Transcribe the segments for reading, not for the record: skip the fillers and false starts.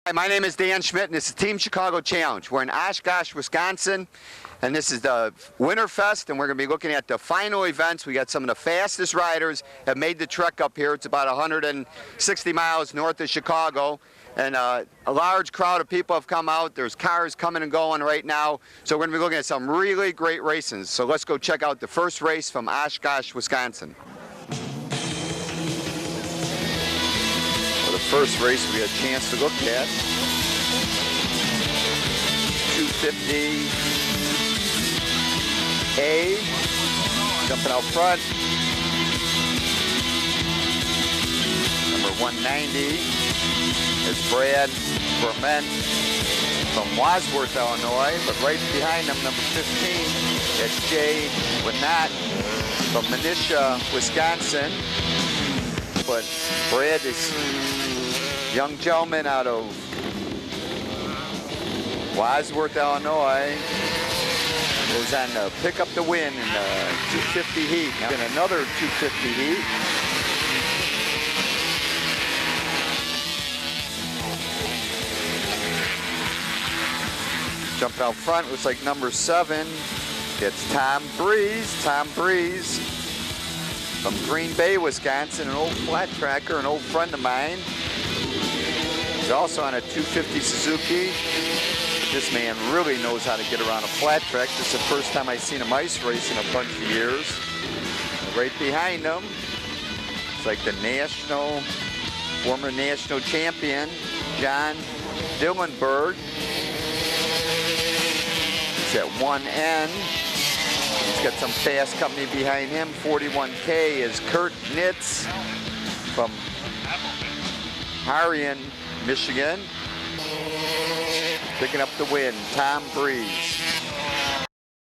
Hi, my name is Dan Schmitt, and this is Team Chicago Challenge. We're in Oshkosh, Wisconsin, and this is the Winterfest, and we're going to be looking at the final events. We got some of the fastest riders have made the trek up here. It's about 160 miles north of Chicago, and a large crowd of people have come out. There's cars coming and going right now, so we're going to be looking at some really great races. So let's go check out the first race from Oshkosh, Wisconsin. The first race we had a chance to look at, 250A, jumping out front, number 190 is Brad Verment from Wadsworth, Illinois, but right behind him, number 15, that's Jay Winnott from Manisha, Wisconsin. But Brad is a young gentleman out of Wadsworth, Illinois. Goes on to pick up the win in the 250 heat. Now in another 250 heat. Jumping out front, looks like number 7. It's Tom Breeze. Tom Breeze from Green Bay, Wisconsin, an old flat tracker, an old friend of mine. He's also on a 250 Suzuki. This man really knows how to get around a flat track. This is the first time I've seen him ice race in a bunch of years. Right behind him, it's like the former national champion, John Dillenberg. He's at one end. He's got some fast company behind him. 41K is Kurt Nitz from Harian, Michigan. Picking up the win, Tom Breeze.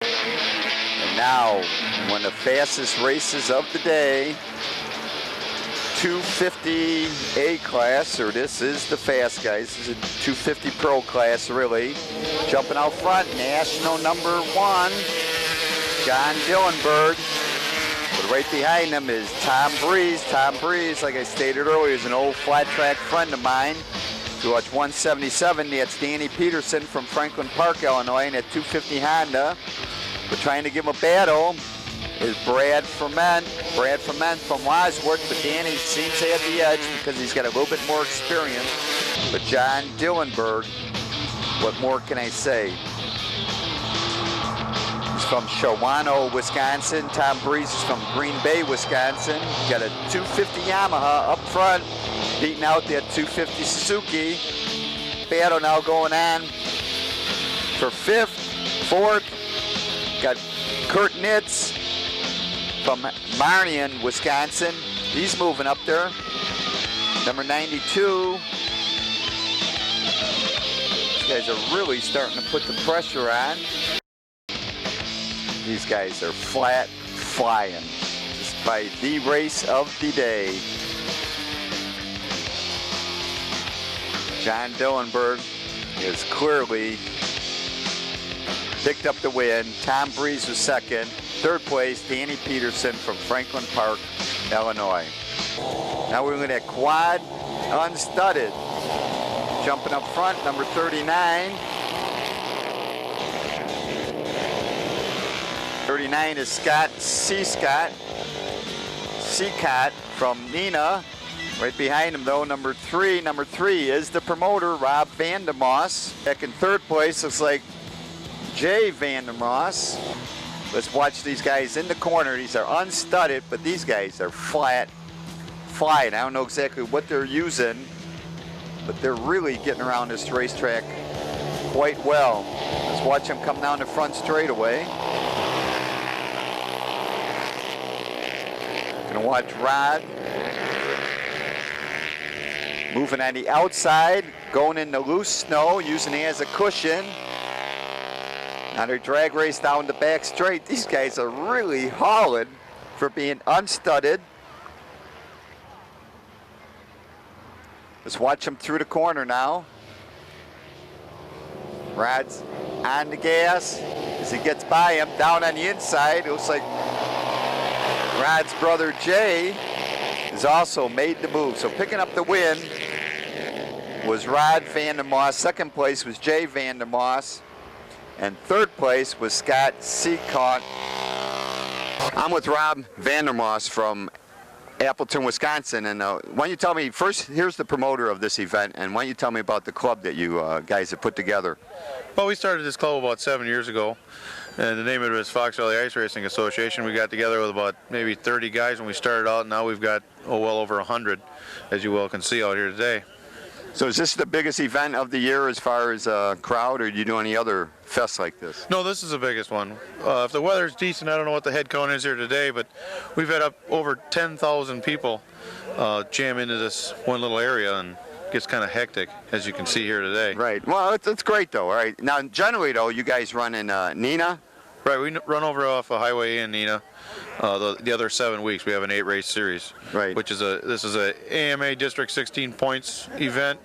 And now, one of the fastest races of the day, 250 A class, or this is the fast guys. This is a 250 Pro class, really. Jumping out front, national number 1. John Dillenberg, but right behind him is Tom Breeze. Tom Breeze, like I stated earlier, is an old flat track friend of mine. If you watch 177, that's Danny Peterson from Franklin Park, Illinois, and at 250 Honda. But trying to give him a battle is Brad Verment. Brad Verment from Wadsworth, but Danny seems to have the edge because he's got a little bit more experience. But John Dillenberg, what more can I say? From Shawano, Wisconsin. Tom Breeze is from Green Bay, Wisconsin. Got a 250 Yamaha up front, beating out that 250 Suzuki. Battle now going on for 5th, 4th. Got Kurt Nitz from Marion, Wisconsin. He's moving up there. Number 92. These guys are really starting to put the pressure on. These guys are flat flying, just by the race of the day. John Dillenberg has clearly picked up the win. Tom Breeze was second. Third place, Danny Peterson from Franklin Park, Illinois. Now we're looking at quad unstudded. Jumping up front, number 39. 39 is Scott Seacott from Neenah. Right behind him though, number 3. Number 3 is the promoter, Rob Vandermoss. Back in 3rd place looks like Jay Vandermoss. Let's watch these guys in the corner. These are unstudded, but these guys are flat flying. I don't know exactly what they're using, but they're really getting around this racetrack quite well. Let's watch them come down the front straightaway. Gonna watch Rod moving on the outside, going in the loose snow, using it as a cushion. Now their drag race down the back straight. These guys are really hauling for being unstudded. Let's watch them through the corner now. Rod's on the gas as he gets by him. Down on the inside, it looks like Rod's brother Jay has also made the move. So picking up the win was Rod Vandermoss. Second place was Jay Vandermoss. And third place was Scott Seacock. I'm with Rob Vandermoss from Appleton, Wisconsin. And why don't you tell me, first, here's the promoter of this event, and why don't you tell me about the club that you guys have put together? Well, we started this club about 7 years ago, and the name of it is Fox Valley Ice Racing Association. We got together with about maybe 30 guys when we started out, and now we've got, well over 100, as you well can see out here today. So is this the biggest event of the year as far as crowd, or do you do any other fests like this? No, this is the biggest one. If the weather's decent, I don't know what the head count is here today, but we've had up over 10,000 people jam into this one little area, and it gets kind of hectic, as you can see here today. Right. Well, it's great, though. All right. Now, generally, though, you guys run in Neenah? Right, we run over off of Highway in Neenah. The other 7 weeks we have an 8-race series, right? Which is this is a AMA District 16 points event.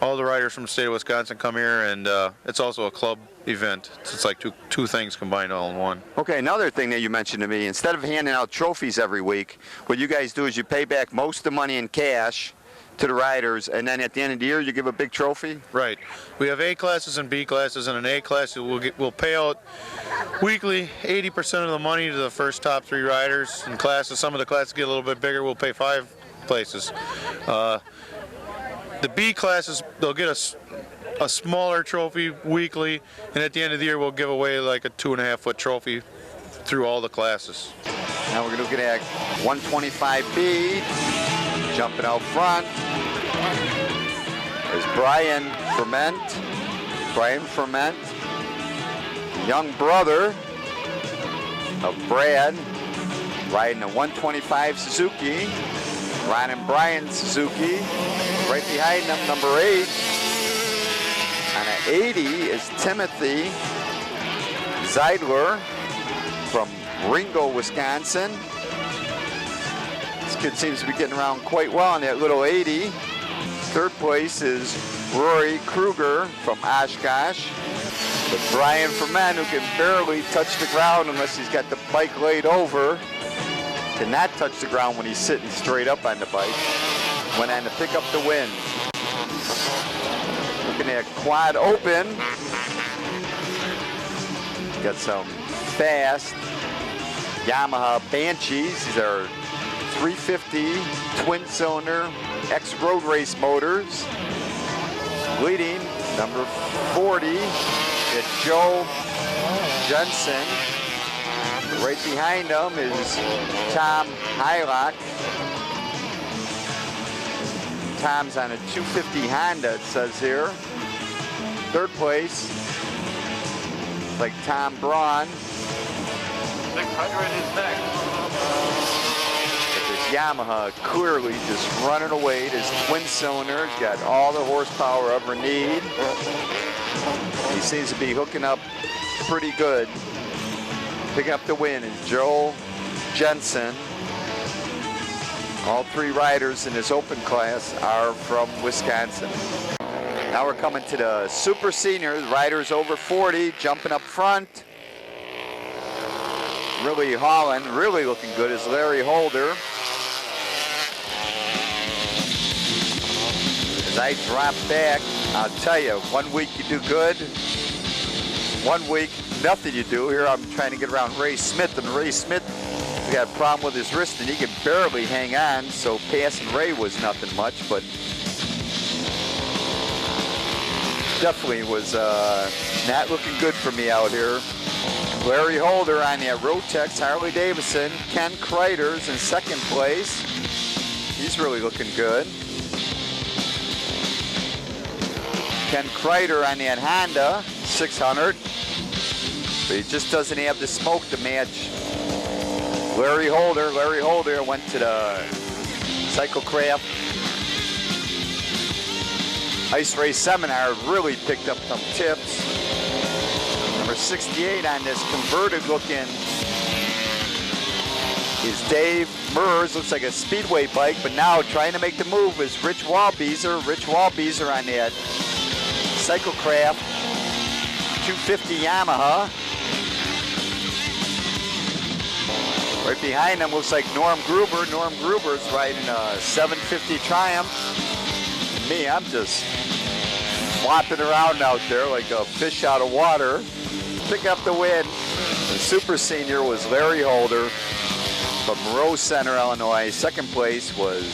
All the riders from the state of Wisconsin come here, and it's also a club event. It's like two things combined all in one. Okay, another thing that you mentioned to me, instead of handing out trophies every week, what you guys do is you pay back most of the money in cash to the riders, and then at the end of the year you give a big trophy? Right. We have A classes and B classes, and an A class we'll pay out weekly 80% of the money to the first top 3 riders. In classes, some of the classes get a little bit bigger, we'll pay 5 places. The B classes, they'll get a smaller trophy weekly, and at the end of the year we'll give away like a 2.5-foot trophy through all the classes. Now we're going to look at 125B, jumping out front is Brian Ferment. Young brother of Brad, riding a 125 Suzuki. Ron and Brian Suzuki. Right behind them, number 8. On an 80 is Timothy Zeidler from Ringo, Wisconsin. This kid seems to be getting around quite well on that little 80. Third place is Rory Krueger from Oshkosh. But Brian Ferment, who can barely touch the ground unless he's got the bike laid over, cannot touch the ground when he's sitting straight up on the bike, went on to pick up the win. Looking at quad open. Got some fast Yamaha Banshees. These are 350 twin-cylinder X-Road Race motors. Leading, number 40, is Joe Jensen. Right behind them is Tom Hylock. Tom's on a 250 Honda, it says here. Third place, like Tom Braun. 600 is next. Yamaha clearly just running away. This twin cylinder, he's got all the horsepower ever need. He seems to be hooking up pretty good. Picking up the win is Joel Jensen. All 3 riders in this open class are from Wisconsin. Now we're coming to the super seniors, riders over 40, jumping up front. Really hauling, really looking good is Larry Holder. As I drop back, I'll tell you, 1 week you do good, 1 week nothing you do. Here I'm trying to get around Ray Schmitt, and Ray Schmitt has got a problem with his wrist and he can barely hang on, so passing Ray was nothing much, but definitely was not looking good for me out here. Larry Holder on the Rotex Harley Davidson. Ken Kreider's in second place. He's really looking good. Ken Kreider on that Honda 600. But he just doesn't have the smoke to match Larry Holder. Larry Holder went to the Cyclecraft Ice Race Seminar, really picked up some tips. Number 68 on this converted looking is Dave Mers. Looks like a speedway bike, but now trying to make the move is Rich Wallbeezer. Rich Wallbeezer on that Cyclecraft 250 Yamaha. Right behind them looks like Norm Gruber. Norm Gruber's riding a 750 Triumph. Me, I'm just flopping around out there like a fish out of water. Pick up the win. The super senior was Larry Holder from Rose Center, Illinois. Second place was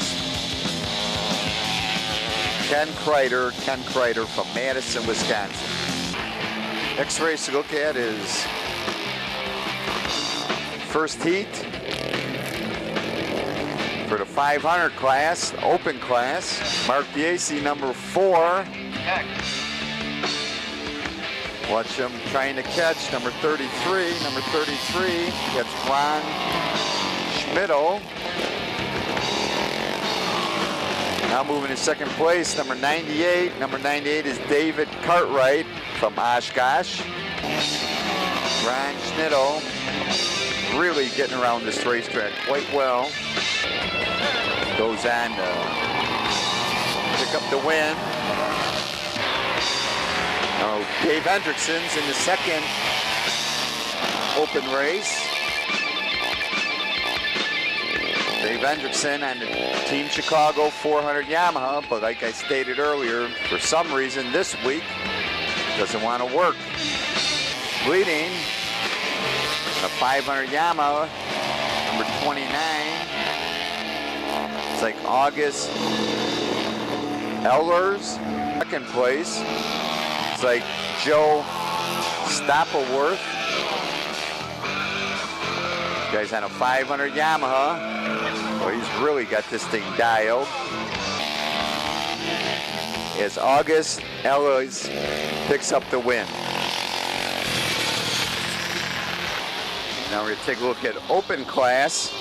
Ken Kreider from Madison, Wisconsin. Next race to look at is first heat for the 500 class, open class. Mark Biasi, number 4. Watch him trying to catch number 33. Number 33 gets Ron Schmitt. Now moving to second place, number 98. Number 98 is David Cartwright from Oshkosh. Ron Schmitt really getting around this racetrack quite well. Goes on to pick up the win. Now Dave Hendrickson's in the second open race. Dave Hendrickson on the Team Chicago 400 Yamaha, but like I stated earlier, for some reason this week doesn't want to work. Leading the 500 Yamaha, number 29. It's like August Ehlers. Second place, it's like Joe Stoppelworth. Guy's on a 500 Yamaha. Well, he's really got this thing dialed. As August Ehlers picks up the win. Now we're going to take a look at open class.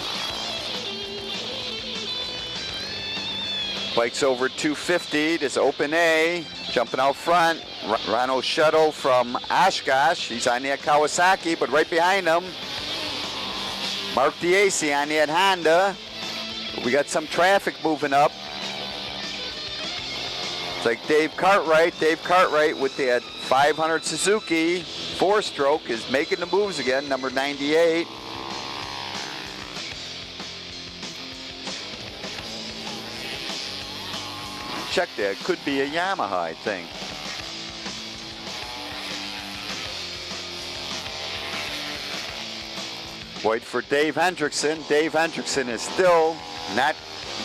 Bikes over 250. This open A. Jumping out front. Ron Shuttle from Oshkosh. He's on that Kawasaki, but right behind him, Mark Biasi on that Honda. We got some traffic moving up. It's like Dave Cartwright with that 500 Suzuki 4-stroke is making the moves again, number 98. Check that, could be a Yamaha, I think. Wait for Dave Hendrickson. Dave Hendrickson is still not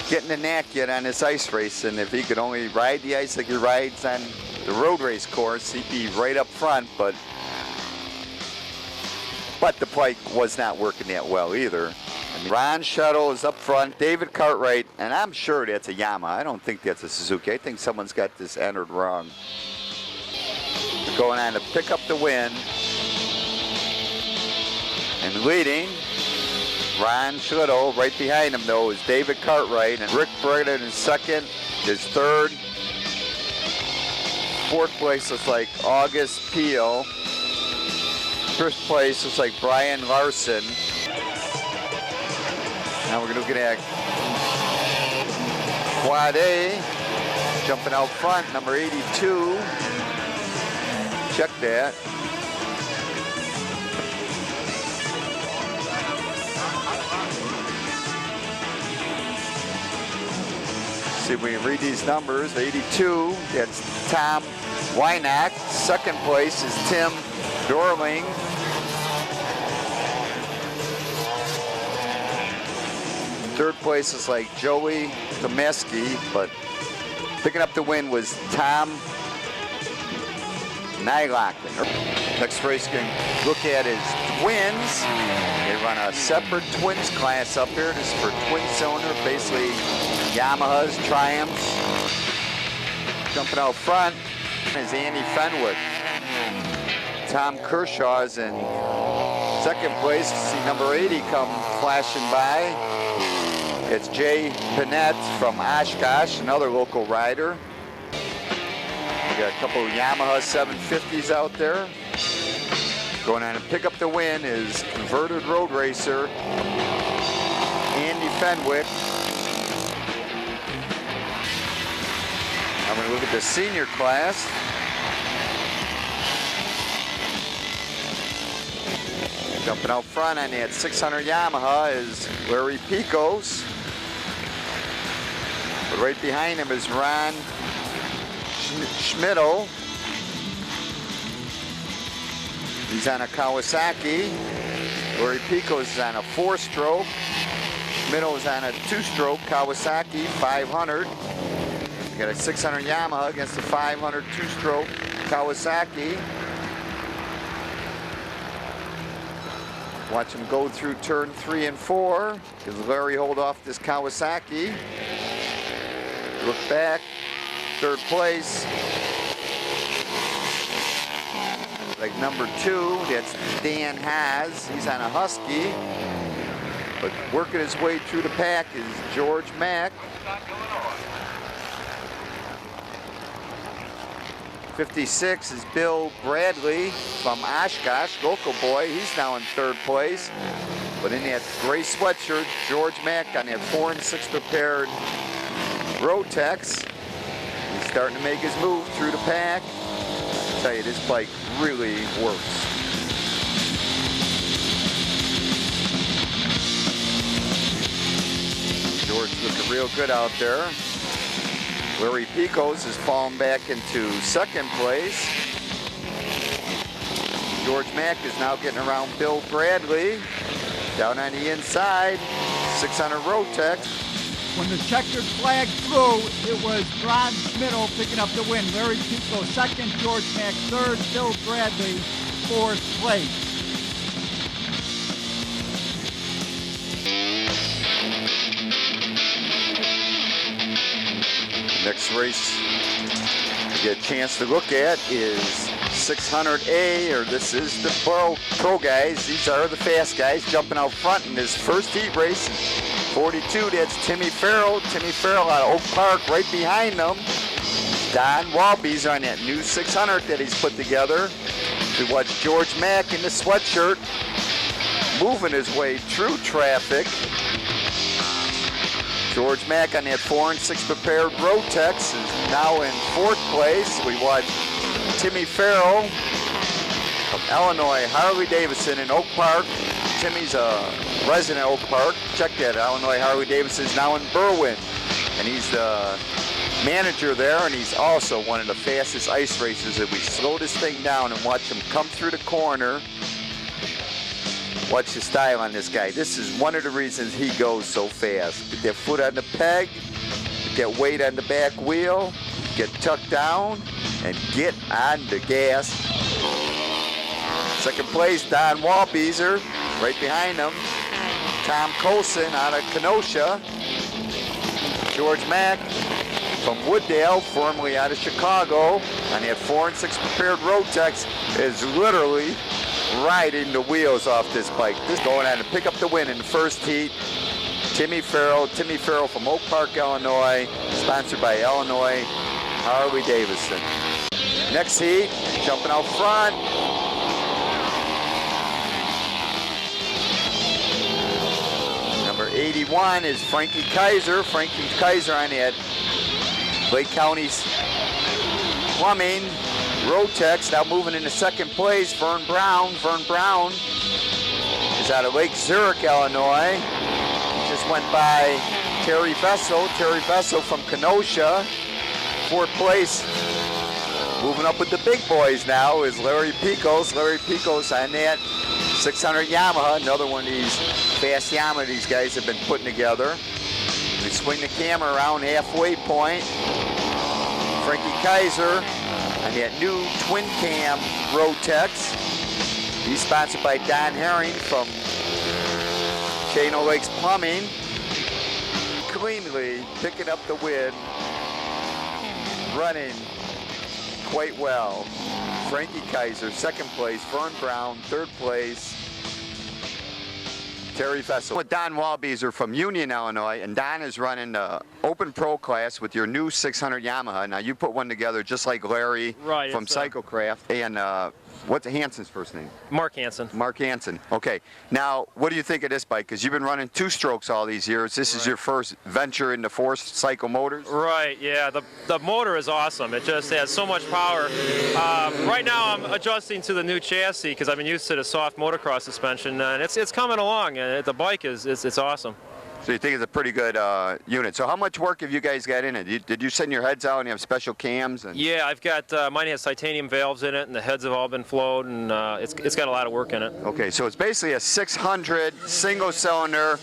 getting the knack yet on this ice race, and if he could only ride the ice like he rides on the road race course, he'd be right up front, but the bike was not working that well either. And Ron Shuttle is up front, David Cartwright, and I'm sure that's a Yamaha. I don't think that's a Suzuki. I think someone's got this entered wrong. They're going on to pick up the win. And leading, Ron Schlittel. Right behind him, though, is David Cartwright. And Rick Breda in second. His third. Fourth place looks like August Peel. Fifth place looks like Brian Larson. Now we're going to look at Quad A. Jumping out front, number 82. Check that. See if we can read these numbers. 82, that's Tom Wynack. Second place is Tim Dorling. Third place is like Joey Tomeski, but picking up the win was Tom Nylockman. Next race you can look at is twins. They run a separate twins class up here. This is for twin cylinder, basically Yamahas, Triumphs. Jumping out front is Andy Fenwick. Tom Kershaw is in second place. You see number 80 come flashing by. It's Jay Panett from Oshkosh, another local rider. We got a couple of Yamaha 750s out there. Going on to pick up the win is converted road racer Andy Fenwick. I'm going to look at the senior class. Jumping out front on that 600 Yamaha is Larry Picos. But right behind him is Ron Schmitt. He's on a Kawasaki. Rory Pico's is on a 4-stroke. Schmitt is on a 2-stroke Kawasaki 500. You got a 600 Yamaha against a 500 2-stroke Kawasaki. Watch him go through turn 3 and 4. Does Larry hold off this Kawasaki? Look back, 3rd place. Like number 2, that's Dan Haas. He's on a Husky. But working his way through the pack is George Mack. 56 is Bill Bradley from Oshkosh, local boy. He's now in 3rd place. But in that gray sweatshirt, George Mack on that 4 and 6 prepared Rotex. He's starting to make his move through the pack. I tell you, this bike really works. George looking real good out there. Larry Picos has fallen back into 2nd place. George Mack is now getting around Bill Bradley. Down on the inside, 600 Rotex. When the checkered flag flew, it was Ron Schmitt picking up the win. Larry Pico 2nd, George Mack 3rd, Bill Bradley 4th place. Next race to get a chance to look at is 600A, or this is the pro guys. These are the fast guys jumping out front in this first heat race. 42, that's Timmy Farrell. Timmy Farrell out of Oak Park right behind them. Don Walby's on that new 600 that he's put together. We watch George Mack in the sweatshirt moving his way through traffic. George Mack on that 4 and 6 prepared Rotex is now in 4th place. We watch Timmy Farrell from Illinois, Harley Davidson in Oak Park. Timmy's a resident of Oak Park. Check that, Illinois Harley Davidson is now in Berwyn. And he's the manager there, and he's also one of the fastest ice racers. If we slow this thing down and watch him come through the corner, watch the style on this guy. This is one of the reasons he goes so fast. Get that foot on the peg, get that weight on the back wheel, get tucked down, and get on the gas. 2nd place, Don Walbeezer, right behind him. Tom Colson out of Kenosha. George Mack from Wooddale, formerly out of Chicago, and he had 4 and 6 prepared Rotex, is literally riding the wheels off this bike. This going on to pick up the win in the first heat. Timmy Farrell from Oak Park, Illinois, sponsored by Illinois Harley Davidson. Next heat, jumping out front. Number 81 is Frankie Kaiser. Frankie Kaiser on that Lake County's Plumbing Rotex, now moving into 2nd place. Vern Brown is out of Lake Zurich, Illinois. Just went by Terry Vessel from Kenosha. 4th place. Moving up with the big boys now is Larry Picos. Larry Picos on that 600 Yamaha, another one of these fast Yamaha these guys have been putting together. We swing the camera around halfway point. Frankie Kaiser on that new twin cam Rotex. He's sponsored by Don Herring from Chano Lakes Plumbing. Cleanly picking up the win, running quite well. Frankie Kaiser, 2nd place. Vern Brown, 3rd place. Terry Vessel. With Don Walbeezer from Union, Illinois, and Don is running the Open Pro class with your new 600 Yamaha. Now you put one together just like Larry from Cyclecraft. And what's Hanson's first name? Mark Hansen. Mark Hansen. Okay. Now, what do you think of this bike? Because you've been running 2-strokes all these years. This is your first venture into forced cycle motors? Right, yeah. The motor is awesome. It just has so much power. Right now I'm adjusting to the new chassis because I've been used to the soft motocross suspension, and it's coming along. And the bike it's awesome. So you think it's a pretty good unit. So how much work have you guys got in it? Did you send your heads out and you have special cams? And... Yeah, I've got, mine has titanium valves in it, and the heads have all been flowed, and it's got a lot of work in it. Okay, so it's basically a 600 single-cylinder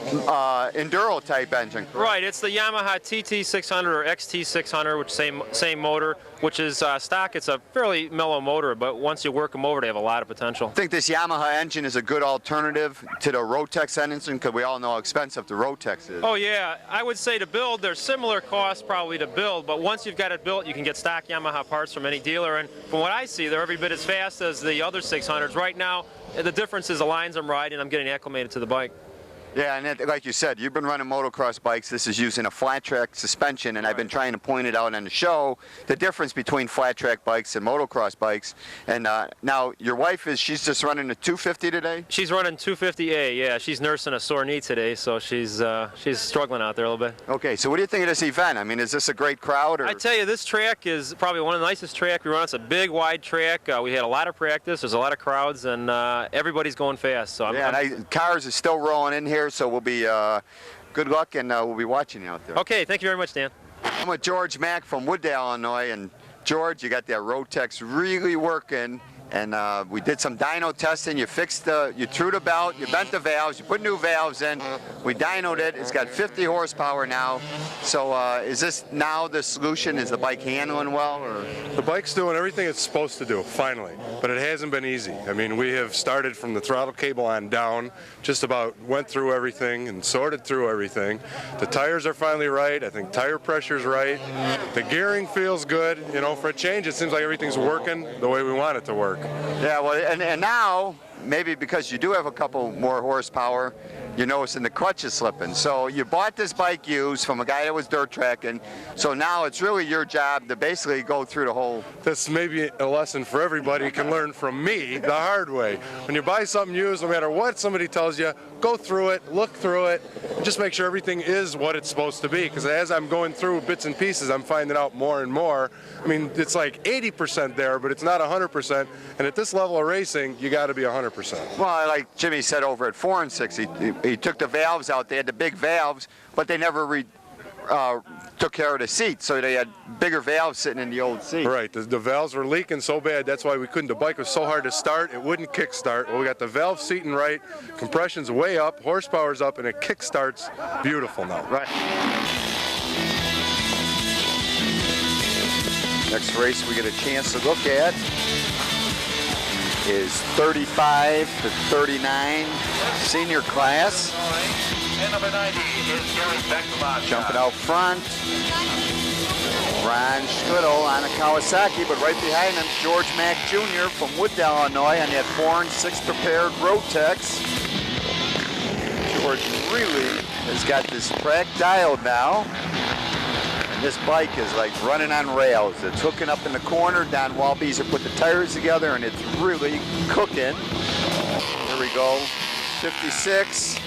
enduro type engine. Correct? Right, it's the Yamaha TT600 or XT600, which same motor, which is stock. It's a fairly mellow motor, but once you work them over, they have a lot of potential. I think this Yamaha engine is a good alternative to the Rotex engine, because we all know how expensive the Rotex is. Oh yeah, I would say to build, there's similar costs probably to build, but once you've got it built, you can get stock Yamaha parts from any dealer, and from what I see, they're every bit as fast as the other 600s. Right now, the difference is the lines I'm riding, I'm getting acclimated to the bike. Yeah, and like you said, you've been running motocross bikes. This is using a flat track suspension, and I've been trying to point it out on the show, the difference between flat track bikes and motocross bikes. And now your wife she's just running a 250 today? She's running 250A, yeah. She's nursing a sore knee today, so she's struggling out there a little bit. Okay, so what do you think of this event? I mean, is this a great crowd? Or? I tell you, this track is probably one of the nicest tracks we run. It's a big, wide track. We had a lot of practice. There's a lot of crowds, and everybody's going fast. So cars are still rolling in here. So we'll be good luck, and we'll be watching you out there. Okay, thank you very much, Dan. I'm with George Mack from Wooddale, Illinois, and George, you got that Rotex really working, and we did some dyno testing. You you threw the belt, you bent the valves, you put new valves in, we dynoed it. It's got 50 horsepower now. So is this now the solution? Is the bike handling well? Or? The bike's doing everything it's supposed to do, finally, but it hasn't been easy. I mean, we have started from the throttle cable on down, just about went through everything and sorted through everything. The tires are finally right. I think tire pressure's right. The gearing feels good. You know, for a change, it seems like everything's working the way we want it to work. Yeah, well, and now, maybe because you do have a couple more horsepower, you're noticing the clutch is slipping. So you bought this bike used from a guy that was dirt tracking, so now it's really your job to basically go through the whole... This may be a lesson for everybody. You can learn from me the hard way. When you buy something used, no matter what somebody tells you, go through it, look through it, and just make sure everything is what it's supposed to be. Because as I'm going through bits and pieces, I'm finding out more and more. I mean, it's like 80% there, but it's not 100%. And at this level of racing, you got to be 100%. Well, like Jimmy said over at 4 and 6, he took the valves out. They had the big valves, but they never took care of the seat, so they had bigger valves sitting in the old seat. Right, the valves were leaking so bad, that's why we couldn't. The bike was so hard to start, it wouldn't kick start. Well, we got the valve seating right, compression's way up, horsepower's up, and it kick starts beautiful now. Right. Next race we get a chance to look at is 35 to 39 senior class. And number 90 is Gary Beckman. Jumping out front, Ron Schmitt on a Kawasaki, but right behind him, George Mack Jr. from Wooddale, Illinois, on that 4 and 6 prepared Rotex. George really has got this track dialed now. And this bike is like running on rails. It's hooking up in the corner. Don Walbeezer put the tires together, and it's really cooking. Here we go, 56.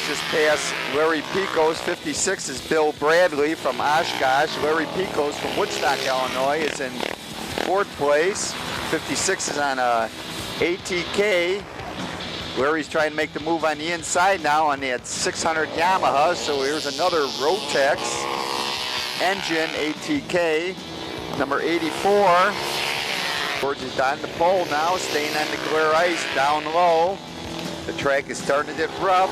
Just past Larry Pico's. 56 is Bill Bradley from Oshkosh. Larry Pico's from Woodstock, Illinois, is in 4th place. 56 is on a ATK. Larry's trying to make the move on the inside now on that 600 Yamaha. So here's another Rotex engine ATK, number 84. George is on the pole now, staying on the clear ice down low. The track is starting to get rough.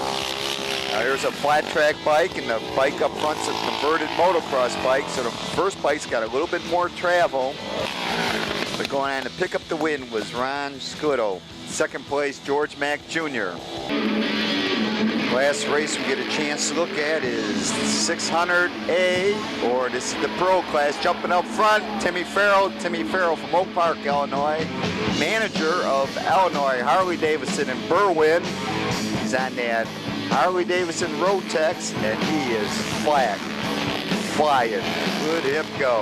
Now here's a flat track bike, and the bike up front's a converted motocross bike, so the first bike's got a little bit more travel. But going on to pick up the win was Ron Scuddo. 2nd place, George Mack Jr. Last race we get a chance to look at is 600A, or this is the pro class. Jumping up front, Timmy Farrell from Oak Park, Illinois. Manager of Illinois Harley-Davidson in Berwyn. He's on that Harley-Davidson Rotex, and he is flying. Let him go.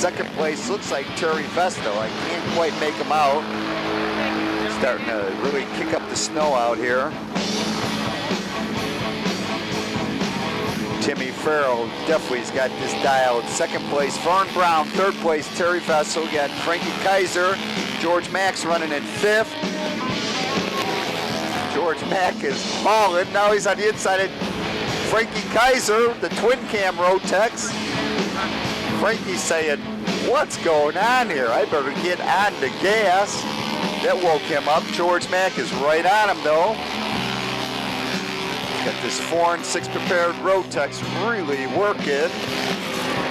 2nd place looks like Terry Vesto. I can't quite make him out. Starting to really kick up the snow out here. Timmy Farrell definitely has got this dialed. 2nd place, Vern Brown. 3rd place, Terry Vessel. We got Frankie Kaiser. George Mack's running in 5th. George Mack is hauling. Now he's on the inside of Frankie Kaiser, the twin cam Rotex. Frankie's saying, what's going on here? I better get on the gas. That woke him up. George Mack is right on him though. Got this 4 and 6 prepared Rotex really working.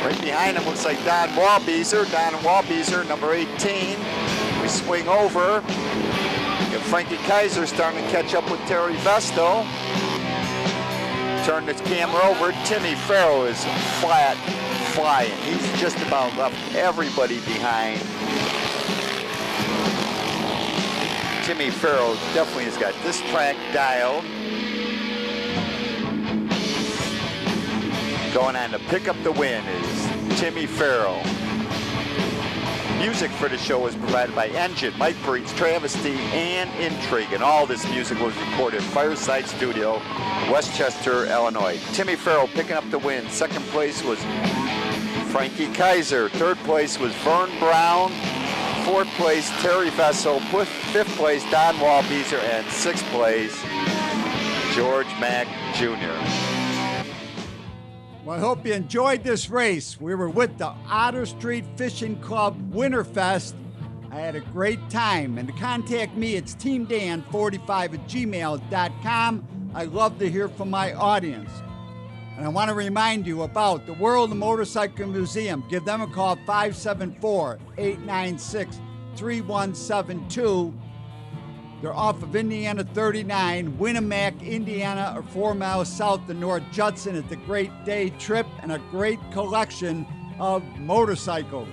Right behind him looks like Don Walbeezer. Don Walbeezer, number 18. We swing over. Get Frankie Kaiser starting to catch up with Terry Vesto. Turn this camera over. Timmy Farrell is flat flying. He's just about left everybody behind. Timmy Farrell definitely has got this track dialed. Going on to pick up the win is Timmy Farrell. Music for the show was provided by Engine, Mike Breeds, Travesty, and Intrigue. And all this music was recorded at Fireside Studio, Westchester, Illinois. Timmy Farrell picking up the win. Second place was Frankie Kaiser. Third place was Vern Brown. Fourth place, Terry Vessel. Fifth place, Don Walbeezer. And sixth place, George Mack Jr. Well, I hope you enjoyed this race. We were with the Otto Street Fishing Club Winterfest. I had a great time. And to contact me, it's teamdan45@gmail.com. I love to hear from my audience. And I want to remind you about the World Motorcycle Museum. Give them a call, 574-896-3172. They're off of Indiana 39, Winnebago, Indiana, or 4 miles south of North Judson. It's a great day trip and a great collection of motorcycles.